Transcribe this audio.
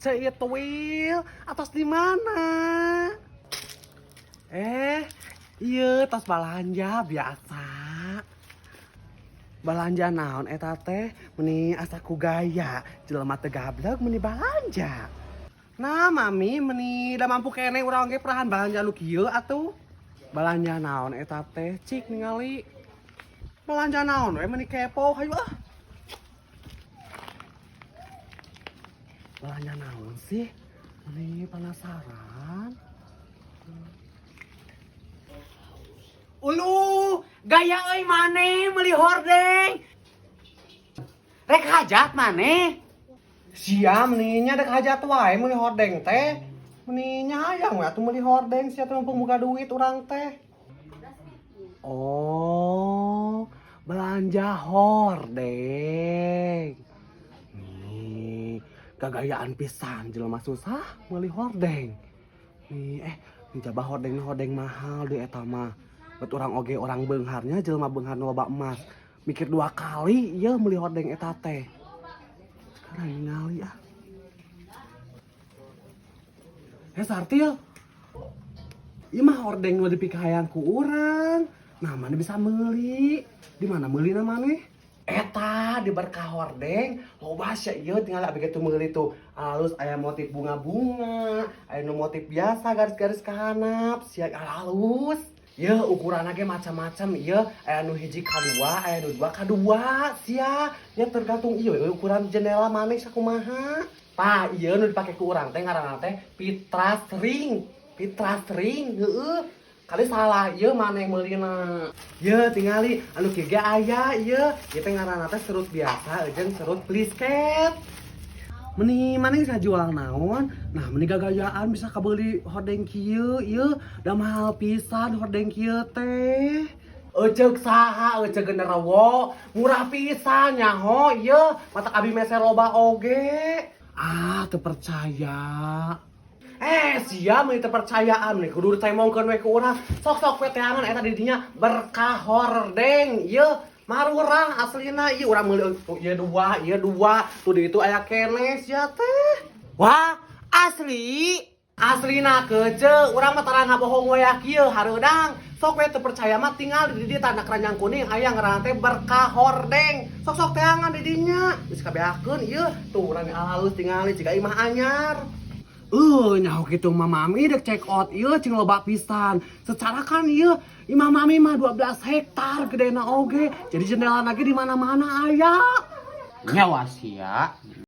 Cek Itwil, atas di mana? Iya, tas balanja biasa. Balanja naon eta teh? Meni asa ku gaya, jelema teu gablek meni balanja. Nah, mami meni da mampu kene urang ge perahan balanja nu kieu atuh. Balanja naon eta teh? Cik ningali. Balanja naon we meni kepo hayu ah. Balanja naon sih? Meni penasaran. Ulu, gaya euy maneh meuli hordeng. Rek hajat maneh. Sia meninya dek hajat wae meuli hordeng teh. Meninya hayang we atuh meuli hordeng sia teh mumpung boga duit urang teh. Oh, belanja hordeng. Nih, gagayaan pisan jelema susah meuli hordeng. Nih, coba hordeng mahal di eta mah. Bet orang oge orang beungharnya jelema beunghar nu loba emas. Mikir 2 kali ieu meuli hordeng eta teh. Sekarang ningali ah. Sartil. Ieu mah hordeng nu dipikahayang ku urang. Nah, mana bisa meuli? Di mana meulina maneh? Eta di Berkah Hordeng loba sia ieu tinggal abg kitu meuli tuh. Alus aya motif bunga-bunga, aya nu motif biasa garis-garis ka handap, sia alus. Ieu ukuranna ge macam-macam, ieu aya nu hiji K2, aya nu 2 K2, sia. Nya tergantung ieu ukuran jendela maneh sakumaha. Tah, ieu nu dipake ku urang teh ngaranna teh pitras ring. Pitras ring, heueuh. Kali salah ieu maneh meulina. Ieu tingali anu kieu ge aya ieu. Ieu teh ngaranna teh serut biasa jeung serut plisket. Meni maneh bisa jual naon? Nah, meni gagayaan bisa kabeuli hordeng kieu, ieu da mahal pisan hordeng kieu teh. Ceuk saha, ceuk genderuwo, murah pisan nyaho ieu, mata abi meser loba oge. Ah, teu percaya. Sia meni teu percayaan nih, kudu ditemongkeun we ku urang. Sok-sok we teangan eta di dinya Berkah Hordeng, ieu marurang aslina ieu urang meuli ieu 2 tuh di itu aya keneh sia teh. Wah, asli. Aslina kece urang mah tarang ngabohong we kieu hareudang. Sok we teu percaya mah tinggal di dieu tanda keranjang kuning aya ngaranna teh Berkah Hordeng. Sok-sok teangan di dinya. Geus kabeakeun ieu tuh urang halus tingali jiga imah anyar. Nyaho kitu mah mami dek check out ieu cing loba pisan. Secara kan ieu imah mami mah 12 hektar gedena oge. Jadi jendela lagi di mana-mana aya. Nyawa sia.